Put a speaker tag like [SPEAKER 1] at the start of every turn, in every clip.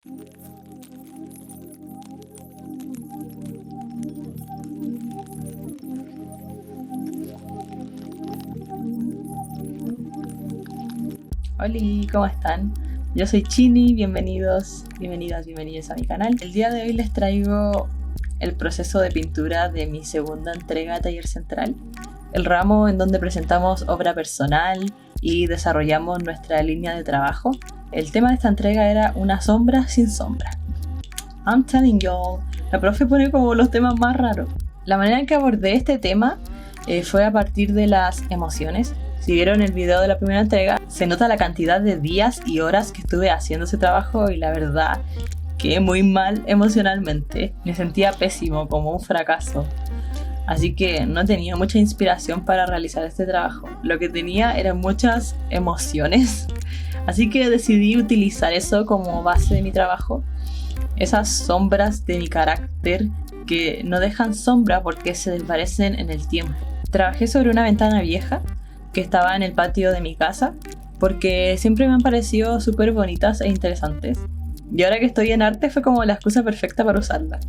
[SPEAKER 1] Hola, ¿cómo están? Yo soy Chini, bienvenidos a mi canal. El día de hoy les traigo el proceso de pintura de mi segunda entrega de Taller Central, el ramo en donde presentamos obra personal y desarrollamos nuestra línea de trabajo. El tema de esta entrega era una sombra sin sombra. I'm telling y'all, la profe pone como los temas más raros. La manera en que abordé este tema fue a partir de las emociones. Si vieron el video de la primera entrega, se nota la cantidad de días y horas que estuve haciendo ese trabajo y la verdad quedé muy mal emocionalmente. Me sentía pésimo, como un fracaso. Así que no tenía mucha inspiración para realizar este trabajo. Lo que tenía eran muchas emociones. Así que decidí utilizar eso como base de mi trabajo. Esas sombras de mi carácter que no dejan sombra porque se desvanecen en el tiempo. Trabajé sobre una ventana vieja que estaba en el patio de mi casa porque siempre me han parecido súper bonitas e interesantes. Y ahora que estoy en arte fue como la excusa perfecta para usarla.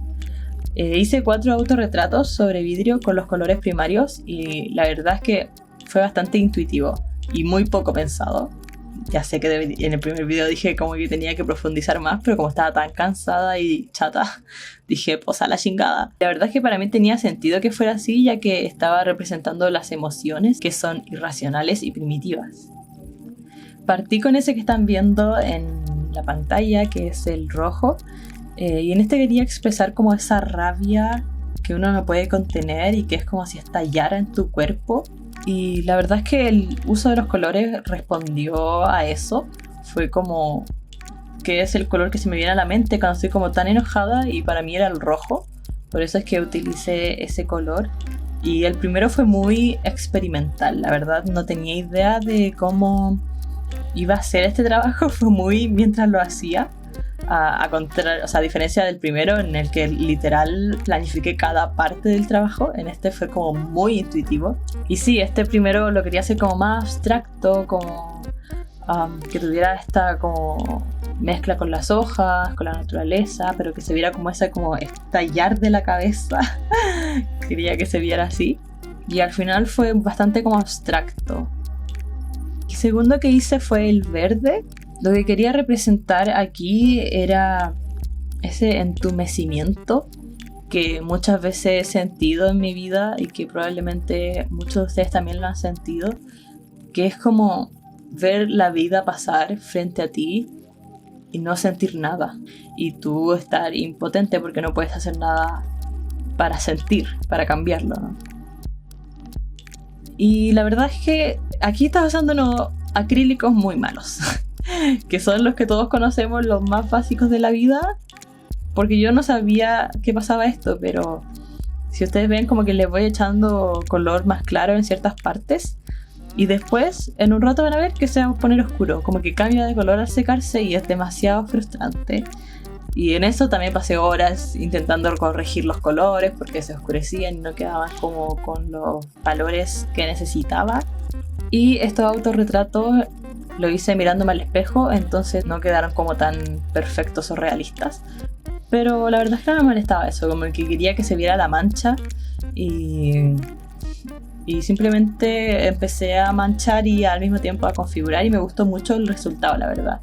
[SPEAKER 1] Hice 4 autorretratos sobre vidrio con los colores primarios y la verdad es que fue bastante intuitivo y muy poco pensado. Ya sé que en el primer video dije como que tenía que profundizar más, pero como estaba tan cansada y chata, dije pues a la chingada. La verdad es que para mí tenía sentido que fuera así, ya que estaba representando las emociones que son irracionales y primitivas. Partí con ese que están viendo en la pantalla, que es el rojo, y en este quería expresar como esa rabia que uno no puede contener y que es como si estallara en tu cuerpo. Y la verdad es que el uso de los colores respondió a eso. Fue como que es el color que se me viene a la mente cuando estoy como tan enojada, y para mí era el rojo. Por eso es que utilicé ese color. Y el primero fue muy experimental. La verdad no tenía idea de cómo iba a ser este trabajo. Fue muy mientras lo hacía. A diferencia del primero en el que literal planifiqué cada parte del trabajo, en este fue como muy intuitivo. Y sí, este primero lo quería hacer como más abstracto, como que tuviera esta como mezcla con las hojas, con la naturaleza, pero que se viera como ese como estallar de la cabeza. Quería que se viera así. Y al final fue bastante como abstracto. El segundo que hice fue el verde. Lo que quería representar aquí era ese entumecimiento que muchas veces he sentido en mi vida y que probablemente muchos de ustedes también lo han sentido, que es como ver la vida pasar frente a ti y no sentir nada, y tú estar impotente porque no puedes hacer nada para sentir, para cambiarlo, ¿no? Y la verdad es que aquí está usando unos acrílicos muy malos. Que son los que todos conocemos, los más básicos de la vida, porque yo no sabía que pasaba esto, pero si ustedes ven como que les voy echando color más claro en ciertas partes y después en un rato van a ver que se va a poner oscuro, como que cambia de color al secarse y es demasiado frustrante. Y en eso también pasé horas intentando corregir los colores porque se oscurecían y no quedaban como con los valores que necesitaba. Y estos autorretratos lo hice mirándome al espejo, entonces no quedaron como tan perfectos o realistas. Pero la verdad es que no me molestaba eso, como que quería que se viera la mancha y simplemente empecé a manchar y al mismo tiempo a configurar, y me gustó mucho el resultado, la verdad.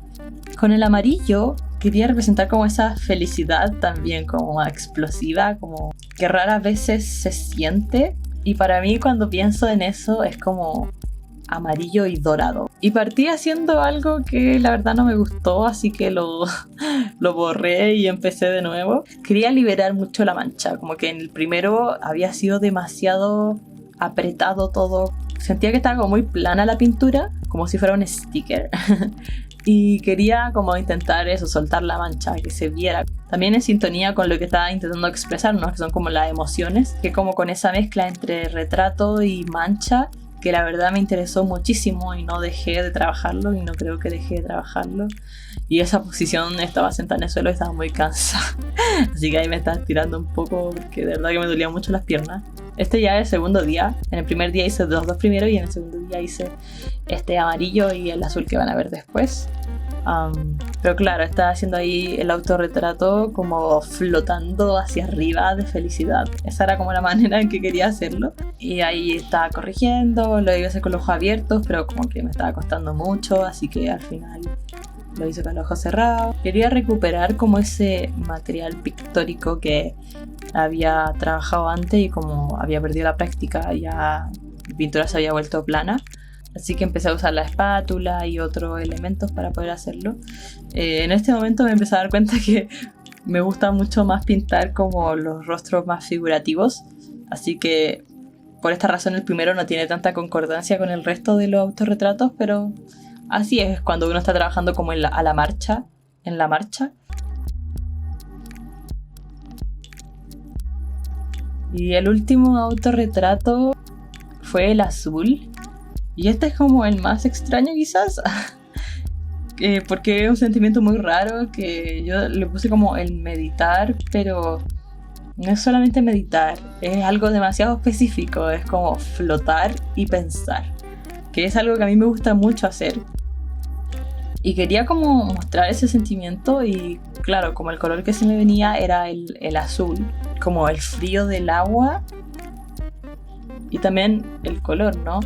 [SPEAKER 1] Con el amarillo quería representar como esa felicidad también, como explosiva, como que raras veces se siente, y para mí cuando pienso en eso es como amarillo y dorado. Y partí haciendo algo que la verdad no me gustó, así que lo borré y empecé de nuevo. Quería liberar mucho la mancha, como que en el primero había sido demasiado apretado todo. Sentía que estaba como muy plana la pintura, como si fuera un sticker. Y quería como intentar eso, soltar la mancha, que se viera. También en sintonía con lo que estaba intentando expresar, ¿no? Que son como las emociones, que como con esa mezcla entre retrato y mancha, que la verdad me interesó muchísimo y no dejé de trabajarlo, y no creo que dejé de trabajarlo. Y esa posición, estaba sentada en el suelo y estaba muy cansada. Así que ahí me estaba estirando un poco porque de verdad que me dolían mucho las piernas. Este ya es el segundo día. En el primer día hice los dos primeros y en el segundo día hice este amarillo y el azul que van a ver después. Pero claro, estaba haciendo ahí el autorretrato como flotando hacia arriba de felicidad. Esa era como la manera en que quería hacerlo. Y ahí estaba corrigiendo, lo iba a hacer con los ojos abiertos, pero como que me estaba costando mucho, así que al final lo hice con los ojos cerrados. Quería recuperar como ese material pictórico que había trabajado antes y como había perdido la práctica, ya mi pintura se había vuelto plana. Así que empecé a usar la espátula y otros elementos para poder hacerlo. En este momento me empecé a dar cuenta que me gusta mucho más pintar como los rostros más figurativos. Así que por esta razón el primero no tiene tanta concordancia con el resto de los autorretratos, pero así es cuando uno está trabajando como en la marcha. Y el último autorretrato fue el azul. Y este es como el más extraño quizás, porque es un sentimiento muy raro que yo le puse como el meditar, pero no es solamente meditar, es algo demasiado específico, es como flotar y pensar, que es algo que a mí me gusta mucho hacer. Y quería como mostrar ese sentimiento y claro, como el color que se me venía era el azul, como el frío del agua y también el color, ¿no?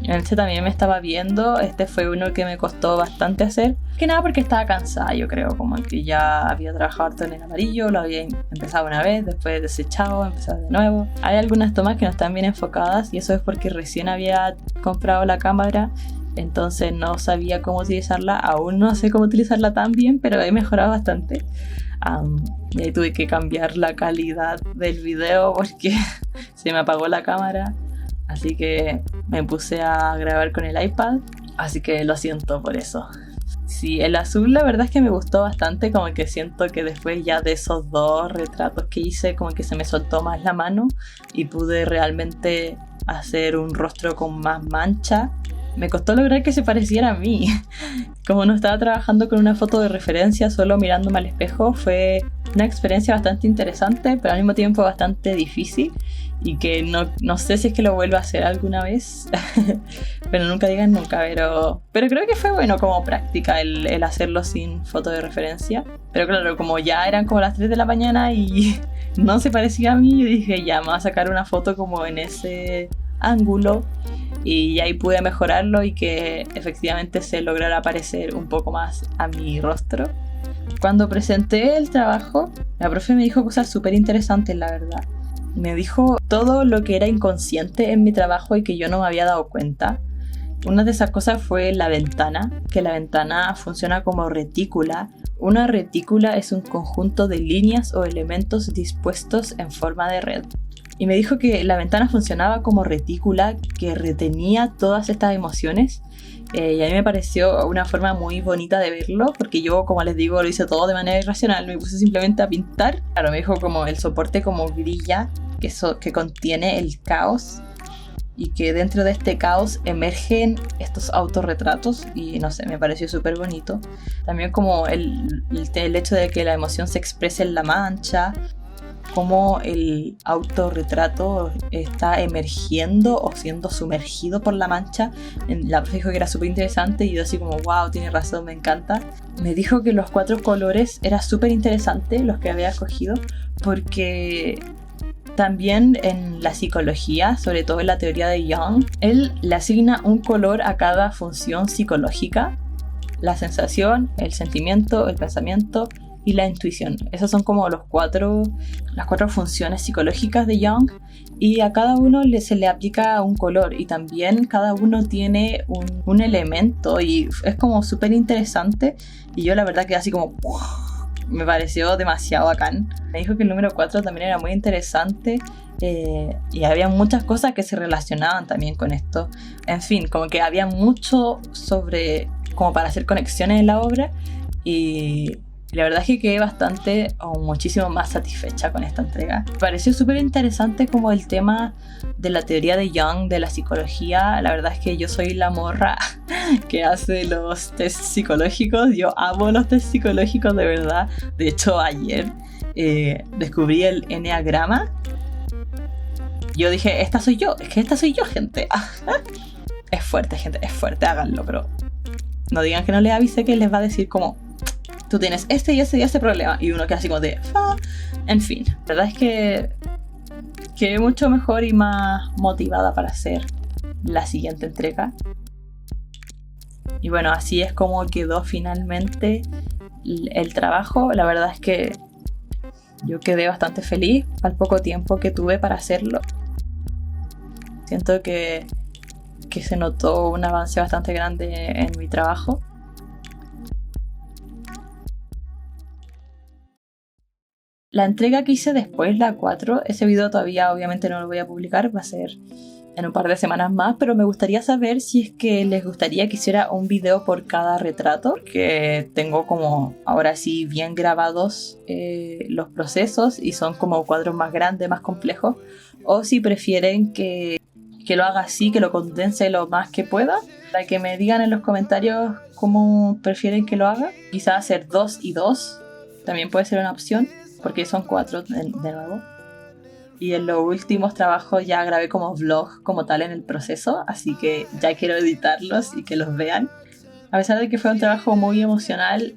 [SPEAKER 1] Este también me estaba viendo, este fue uno que me costó bastante hacer, que nada porque estaba cansada, yo creo, como que ya había trabajado harto en el amarillo, lo había empezado una vez, después desechado, empezado de nuevo. Hay algunas tomas que no están bien enfocadas y eso es porque recién había comprado la cámara, entonces no sabía cómo utilizarla, aún no sé cómo utilizarla tan bien, pero he mejorado bastante. Y ahí tuve que cambiar la calidad del video porque se me apagó la cámara. Así que me puse a grabar con el iPad, así que lo siento por eso. Sí, el azul la verdad es que me gustó bastante, como que siento que después ya de esos dos retratos que hice, como que se me soltó más la mano y pude realmente hacer un rostro con más mancha. Me costó lograr que se pareciera a mí. Como no estaba trabajando con una foto de referencia, solo mirándome al espejo, fue una experiencia bastante interesante, pero al mismo tiempo bastante difícil. Y que no sé si es que lo vuelvo a hacer alguna vez, pero nunca digan nunca, pero creo que fue bueno como práctica el hacerlo sin foto de referencia. Pero claro, como ya eran como las 3 de la mañana y no se parecía a mí, yo dije ya, me voy a sacar una foto como en ese ángulo y ahí pude mejorarlo y que efectivamente se lograra parecer un poco más a mi rostro. Cuando presenté el trabajo, la profe me dijo cosas súper interesantes, la verdad. Me dijo todo lo que era inconsciente en mi trabajo y que yo no me había dado cuenta. Una de esas cosas fue la ventana, que la ventana funciona como retícula. Una retícula es un conjunto de líneas o elementos dispuestos en forma de red. Y me dijo que la ventana funcionaba como retícula que retenía todas estas emociones. Y a mí me pareció una forma muy bonita de verlo, porque yo, como les digo, lo hice todo de manera irracional, me puse simplemente a pintar. Claro, me dijo como el soporte como grilla, que contiene el caos, y que dentro de este caos emergen estos autorretratos, y no sé, me pareció súper bonito. También como el hecho de que la emoción se exprese en la mancha, cómo el autorretrato está emergiendo o siendo sumergido por la mancha. La profe dijo que era súper interesante y yo así como wow, tiene razón, me encanta. Me dijo que los 4 colores era súper interesante los que había escogido, porque también en la psicología, sobre todo en la teoría de Jung, él le asigna un color a cada función psicológica: la sensación, el sentimiento, el pensamiento y la intuición. Esas son como las 4 funciones psicológicas de Jung, y a cada uno se le aplica un color y también cada uno tiene un elemento y es como súper interesante. Y yo la verdad que así como me pareció demasiado bacán. Me dijo que el número 4 también era muy interesante, y había muchas cosas que se relacionaban también con esto. En fin, como que había mucho sobre como para hacer conexiones en la obra, y la verdad es que quedé bastante o muchísimo más satisfecha con esta entrega. Me pareció súper interesante como el tema de la teoría de Jung, de la psicología. La verdad es que yo soy la morra que hace los test psicológicos. Yo amo los test psicológicos, de verdad. De hecho, ayer descubrí el enneagrama. Yo dije, esta soy yo, gente. Es fuerte, gente, es fuerte, háganlo, pero No digan que no les avise, que les va a decir como, tú tienes este y este y este problema. Y uno queda así como de, en fin. La verdad es que quedé mucho mejor y más motivada para hacer la siguiente entrega. Y bueno, así es como quedó finalmente el trabajo. La verdad es que yo quedé bastante feliz al poco tiempo que tuve para hacerlo. Siento que se notó un avance bastante grande en mi trabajo. La entrega que hice después, la 4, ese video todavía obviamente no lo voy a publicar, va a ser en un par de semanas más, pero me gustaría saber si es que les gustaría que hiciera un video por cada retrato, que tengo como ahora sí bien grabados los procesos y son como cuadros más grandes, más complejos, o si prefieren que lo haga así, que lo condense lo más que pueda, para que me digan en los comentarios cómo prefieren que lo haga. Quizás hacer 2 y 2 también puede ser una opción, porque son 4 de nuevo. Y en los últimos trabajos ya grabé como vlog como tal en el proceso, así que ya quiero editarlos y que los vean. A pesar de que fue un trabajo muy emocional,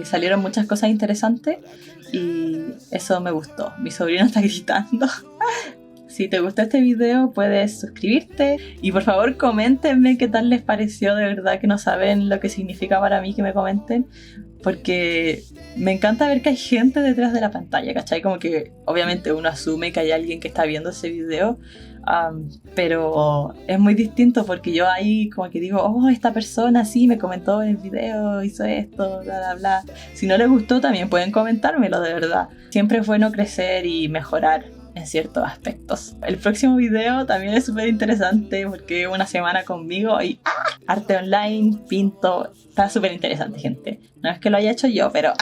[SPEAKER 1] salieron muchas cosas interesantes y eso me gustó. Mi sobrino está gritando. Si te gustó este video puedes suscribirte y por favor coméntenme qué tal les pareció. De verdad que no saben lo que significa para mí que me comenten, porque me encanta ver que hay gente detrás de la pantalla, ¿cachai? Como que obviamente uno asume que hay alguien que está viendo ese video, pero es muy distinto porque yo ahí como que digo, oh, esta persona sí me comentó en el video, hizo esto, bla bla bla. Si no les gustó también pueden comentármelo, de verdad. Siempre es bueno crecer y mejorar en ciertos aspectos. El próximo video también es súper interesante porque una semana conmigo y arte online, pinto, está súper interesante, gente. No es que lo haya hecho yo, pero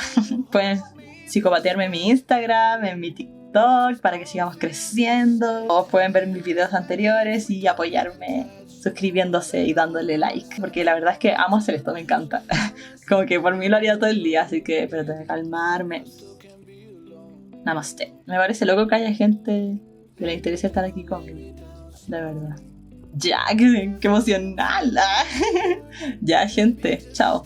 [SPEAKER 1] pueden psicopatearme en mi Instagram, en mi TikTok, para que sigamos creciendo, o pueden ver mis videos anteriores y apoyarme suscribiéndose y dándole like, porque la verdad es que amo hacer esto, me encanta. Como que por mí lo haría todo el día, así que pero tengo que calmarme. Namaste. Me parece loco que haya gente que le interese estar aquí conmigo. De verdad. Ya, qué emocional. Ya, gente. Chao.